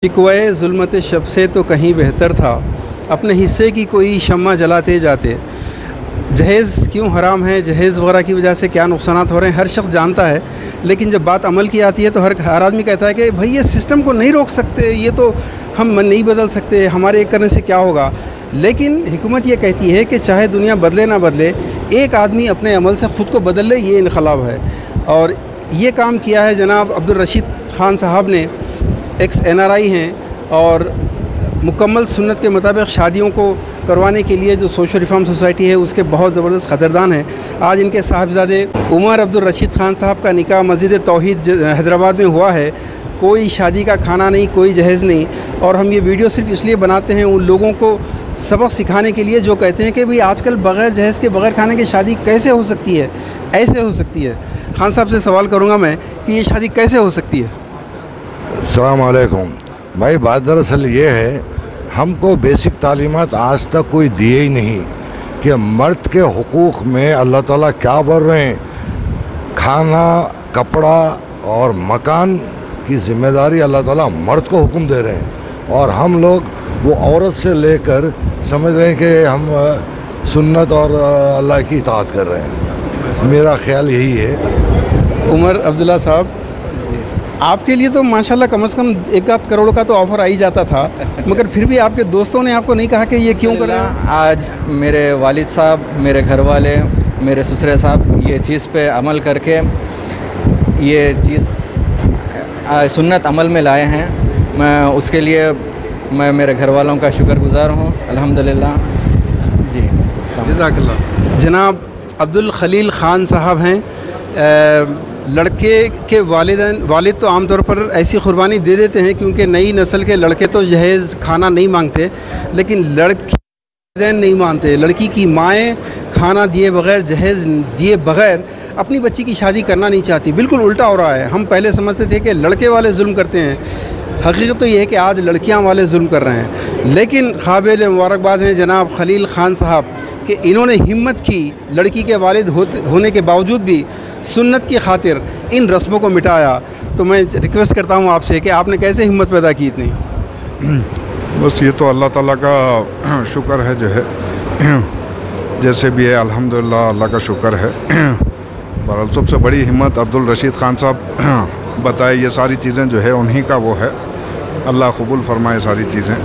शिकवे ज़ुल्मत शब से तो कहीं बेहतर था, अपने हिस्से की कोई शम्मा जलाते जाते। जहेज़ क्यों हराम है, जहेज़ वगैरह की वजह से क्या नुकसानात हो रहे हैं, हर शख्स जानता है। लेकिन जब बात अमल की आती है तो हर आदमी कहता है कि भाई ये सिस्टम को नहीं रोक सकते, ये तो हम नहीं बदल सकते, हमारे एक करने से क्या होगा। लेकिन हिकमत ये कहती है कि चाहे दुनिया बदले ना बदले, एक आदमी अपने अमल से ख़ुद को बदल ले, ये इनकलाब है। और ये काम किया है जनाब अब्दुल रशीद खान साहब ने, एक्स NRI हैं और मुकम्मल सुन्नत के मुताबिक शादियों को करवाने के लिए जो सोशल रिफॉर्म सोसाइटी है उसके बहुत ज़बरदस्त क़दरदान हैं। आज इनके साहबजादे उमर अब्दुल रशीद खान साहब का निकाह मस्जिद तौहीद हैदराबाद में हुआ है। कोई शादी का खाना नहीं, कोई जहेज़ नहीं। और हम ये वीडियो सिर्फ इसलिए बनाते हैं उन लोगों को सबक सिखाने के लिए जो कहते हैं कि भाई आजकल बग़ैर जहेज़ के बग़ैर खाने की शादी कैसे हो सकती है, ऐसे हो सकती है। खान साहब से सवाल करूँगा मैं कि ये शादी कैसे हो सकती है। अस्सलाम वालेकुम भाई, बात दरअसल ये है, हमको बेसिक तालीमात आज तक कोई दिए ही नहीं कि मर्द के हुकूक़ में अल्लाह ताला क्या बोल रहे हैं। खाना, कपड़ा और मकान की ज़िम्मेदारी अल्लाह ताला मर्द को हुक्म दे रहे हैं और हम लोग वो औरत से लेकर समझ रहे हैं कि हम सुन्नत और अल्लाह की इताअत कर रहे हैं। मेरा ख्याल यही है। उमर अब्दुल्ला साहब, आपके लिए तो माशाल्लाह कम से कम 1 करोड़ का तो ऑफ़र आ ही जाता था, मगर फिर भी आपके दोस्तों ने आपको नहीं कहा कि ये क्यों कर रहे हैं? आज मेरे वालिद साहब, मेरे घर वाले, मेरे ससुरे साहब ये चीज़ पे अमल करके ये चीज़ सुन्नत अमल में लाए हैं। मैं उसके लिए मेरे घर वालों का शुक्रगुज़ार हूँ, अल्हम्दुलिल्लाह जी। जज़ाकल्लाह। जनाब अब्दुल खलील ख़ान साहब हैं। लड़के के वालिद तो आमतौर पर ऐसी क़ुरबानी दे देते हैं क्योंकि नई नस्ल के लड़के तो जहेज़ खाना नहीं मांगते, लेकिन लड़की नहीं मानते। लड़की की माएँ खाना दिए बग़ैर, जहेज़ दिए बग़ैर अपनी बच्ची की शादी करना नहीं चाहती। बिल्कुल उल्टा हो रहा है। हम पहले समझते थे कि लड़के वाले जुल्म करते हैं, हकीकत तो ये है कि आज लड़कियां वाले जुल्म कर रहे हैं। लेकिन काबिल मुबारकबाद हैं जनाब खलील ख़ान साहब कि इन्होंने हिम्मत की, लड़की के वालिद होने के बावजूद भी सुन्नत की खातिर इन रस्मों को मिटाया। तो मैं रिक्वेस्ट करता हूँ आपसे कि आपने कैसे हिम्मत पैदा की इतनी। बस ये तो अल्लाह ताला का शुक्र है, जो है जैसे भी है अल्हम्दुलिल्लाह अल्लाह का शुक्र है। बहरहाल सबसे बड़ी हिम्मत अब्दुल रशीद खान साहब बताए, ये सारी चीज़ें जो है उन्हीं का वो है। अल्लाह कबूल फरमाए सारी चीज़ें।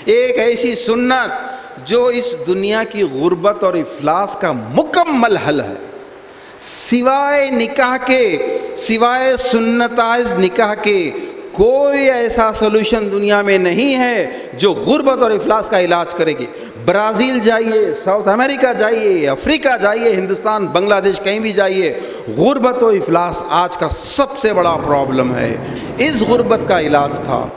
एक ऐसी सुन्नत जो इस दुनिया की गुर्बत और इफलास का मुकम्मल हल है। सिवाय निकाह के, सिवाय सुन्नताइज निकाह के कोई ऐसा सोल्यूशन दुनिया में नहीं है जो गुर्बत और इफलास का इलाज करेगी। ब्राज़ील जाइए, साउथ अमेरिका जाइए, अफ्रीका जाइए, हिंदुस्तान, बांग्लादेश, कहीं भी जाइए, गुर्बत और इफलास आज का सबसे बड़ा प्रॉब्लम है। इस गुर्बत का इलाज था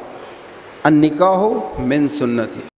अन्निकाह मिन सुन्नती।